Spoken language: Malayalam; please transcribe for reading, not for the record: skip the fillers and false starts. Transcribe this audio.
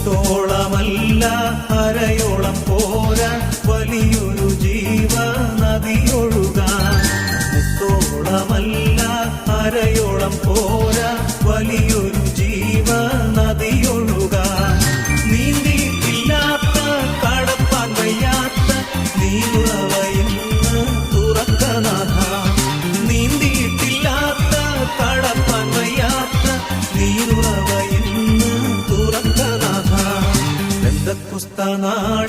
മുത്തോളമല്ല അരയോളം പോരാൻ വലിയൊരു ജീവ നദിയൊഴുകാൻ. മുത്തോളമല്ല അരയോളം പോരാൻ വലിയൊരു ജീവ നദിയൊഴുകാൻ. നീന്തിയിട്ടില്ലാത്ത കടപ്പാൻ വയ്യാത്ത നീരുറവയിന്ന് തുറക്കനാഥ. നീന്തിയിട്ടില്ലാത്ത കടപ്പാൻ വയ്യാത്ത നീരുറവയിന്ന് തുറക്കനാഥ. പെന്തക്കോസ്ത് നാൾ